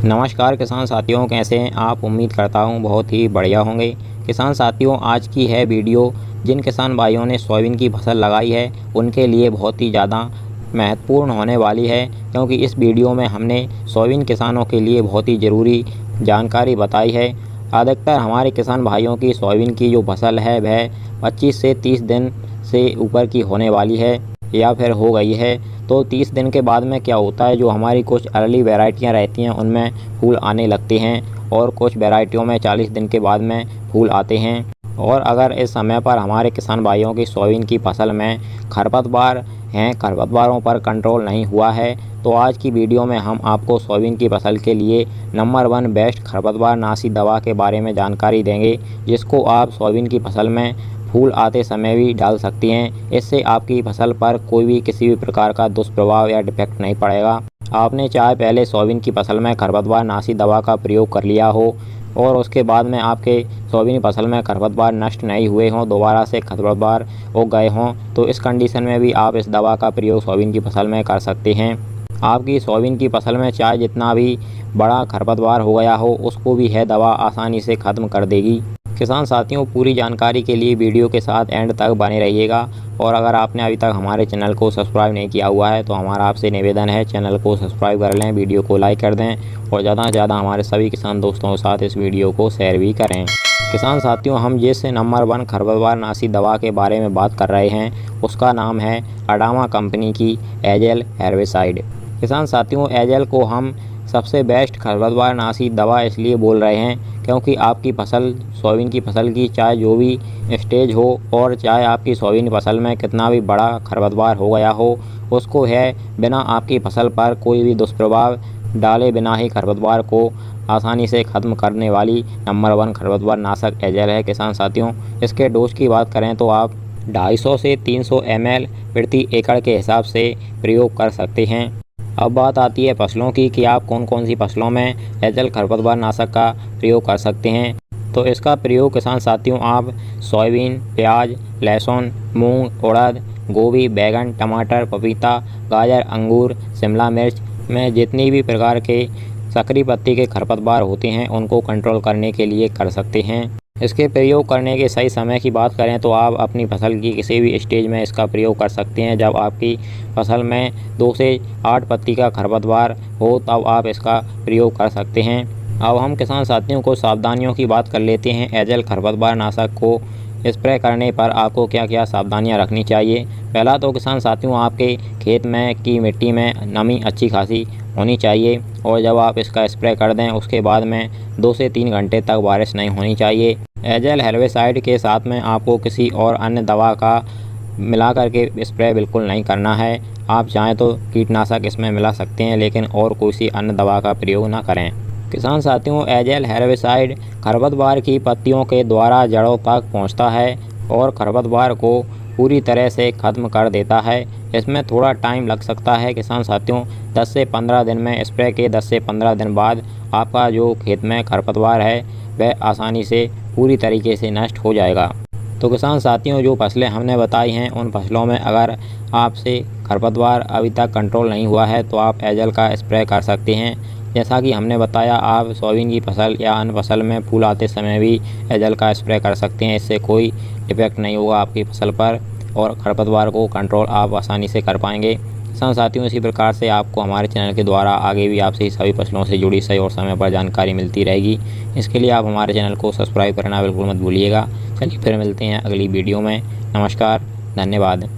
नमस्कार किसान साथियों, कैसे हैं आप। उम्मीद करता हूं बहुत ही बढ़िया होंगे। किसान साथियों, आज की है वीडियो जिन किसान भाइयों ने सोयाबीन की फसल लगाई है उनके लिए बहुत ही ज़्यादा महत्वपूर्ण होने वाली है, क्योंकि इस वीडियो में हमने सोयाबीन किसानों के लिए बहुत ही ज़रूरी जानकारी बताई है। अधिकतर हमारे किसान भाइयों की सोयाबीन की जो फसल है वह 25 से 30 दिन से ऊपर की होने वाली है या फिर हो गई है। तो 30 दिन के बाद में क्या होता है, जो हमारी कुछ अर्ली वैरायटियाँ रहती हैं उनमें फूल आने लगते हैं और कुछ वैरायटियों में 40 दिन के बाद में फूल आते हैं। और अगर इस समय पर हमारे किसान भाइयों की सोयाबीन की फसल में खरपतवार हैं, खरपतवारों पर कंट्रोल नहीं हुआ है, तो आज की वीडियो में हम आपको सोयाबीन की फसल के लिए नंबर 1 बेस्ट खरपतवार नाशी दवा के बारे में जानकारी देंगे, जिसको आप सोयाबीन की फसल में फूल आते समय भी डाल सकती हैं। इससे आपकी फसल पर कोई भी किसी भी प्रकार का दुष्प्रभाव या डिफेक्ट नहीं पड़ेगा। आपने चाहे पहले सोयाबीन की फसल में खरपतवार नाशी दवा का प्रयोग कर लिया हो और उसके बाद में आपके सोयाबीन फसल में खरपतवार नष्ट नहीं हुए हों, दोबारा से खरपतवार उग गए हों, तो इस कंडीशन में भी आप इस दवा का प्रयोग सोयाबीन की फसल में कर सकते हैं। आपकी सोयाबीन की फसल में चाहे जितना भी बड़ा खरपतवार हो गया हो, उसको भी यह दवा आसानी से ख़त्म कर देगी। किसान साथियों, पूरी जानकारी के लिए वीडियो के साथ एंड तक बने रहिएगा। और अगर आपने अभी तक हमारे चैनल को सब्सक्राइब नहीं किया हुआ है तो हमारा आपसे निवेदन है, चैनल को सब्सक्राइब कर लें, वीडियो को लाइक कर दें और ज़्यादा से ज़्यादा हमारे सभी किसान दोस्तों के साथ इस वीडियो को शेयर भी करें। किसान साथियों, हम जिस नंबर 1 खरपतवार नाशी दवा के बारे में बात कर रहे हैं उसका नाम है अडामा कंपनी की एजेल हेर्बिसाइड। किसान साथियों, एजेल को हम सबसे बेस्ट खरपतवार नाशी दवा इसलिए बोल रहे हैं क्योंकि आपकी फसल सोयाबीन की फसल की चाहे जो भी स्टेज हो और चाहे आपकी सोयाबीन फसल में कितना भी बड़ा खरपतवार हो गया हो, उसको है बिना आपकी फसल पर कोई भी दुष्प्रभाव डाले बिना ही खरपतवार को आसानी से ख़त्म करने वाली नंबर 1 खरपतवार नाशक एजेल है। किसान साथियों, इसके डोज की बात करें तो आप 250 से 300 ml प्रति एकड़ के हिसाब से प्रयोग कर सकते हैं। अब बात आती है फसलों की कि आप कौन कौन सी फसलों में एजेल खरपतवार नाशक का प्रयोग कर सकते हैं। तो इसका प्रयोग किसान साथियों आप सोयाबीन, प्याज, लहसुन, मूंग, उड़द, गोभी, बैंगन, टमाटर, पपीता, गाजर, अंगूर, शिमला मिर्च में जितनी भी प्रकार के सकरी पत्ती के खरपतवार होते हैं उनको कंट्रोल करने के लिए कर सकते हैं। इसके प्रयोग करने के सही समय की बात करें तो आप अपनी फसल की किसी भी स्टेज में इसका प्रयोग कर सकते हैं। जब आपकी फसल में 2 से 8 पत्ती का खरपतवार हो तब आप इसका प्रयोग कर सकते हैं। अब हम किसान साथियों को सावधानियों की बात कर लेते हैं। एजेल खरपतवार नाशक को स्प्रे करने पर आपको क्या क्या सावधानियां रखनी चाहिए। पहला तो किसान साथियों, आपके खेत में की मिट्टी में नमी अच्छी खासी होनी चाहिए और जब आप इसका स्प्रे कर दें उसके बाद में 2 से 3 घंटे तक बारिश नहीं होनी चाहिए। एजेल हेर्बिसाइड के साथ में आपको किसी और अन्य दवा का मिलाकर के स्प्रे बिल्कुल नहीं करना है। आप चाहें तो कीटनाशक इसमें मिला सकते हैं, लेकिन और कोई सी अन्य दवा का प्रयोग ना करें। किसान साथियों, एजेल हेर्बिसाइड खरपतवार की पत्तियों के द्वारा जड़ों तक पहुंचता है और खरपतवार को पूरी तरह से ख़त्म कर देता है। इसमें थोड़ा टाइम लग सकता है किसान साथियों, 10 से 15 दिन में स्प्रे के 10 से 15 दिन बाद आपका जो खेत में खरपतवार है वह आसानी से पूरी तरीके से नष्ट हो जाएगा। तो किसान साथियों, जो फसलें हमने बताई हैं उन फसलों में अगर आपसे खरपतवार अभी तक कंट्रोल नहीं हुआ है तो आप एजेल का स्प्रे कर सकते हैं। जैसा कि हमने बताया, आप सोयाबीन की फसल या अन्य फसल में फूल आते समय भी एजेल का स्प्रे कर सकते हैं। इससे कोई इफेक्ट नहीं होगा आपकी फसल पर और खरपतवार को कंट्रोल आप आसानी से कर पाएंगे। किसान साथियों, इसी प्रकार से आपको हमारे चैनल के द्वारा आगे भी आपसे सभी फसलों से जुड़ी सही और समय पर जानकारी मिलती रहेगी। इसके लिए आप हमारे चैनल को सब्सक्राइब करना बिल्कुल मत भूलिएगा। चलिए फिर मिलते हैं अगली वीडियो में। नमस्कार, धन्यवाद।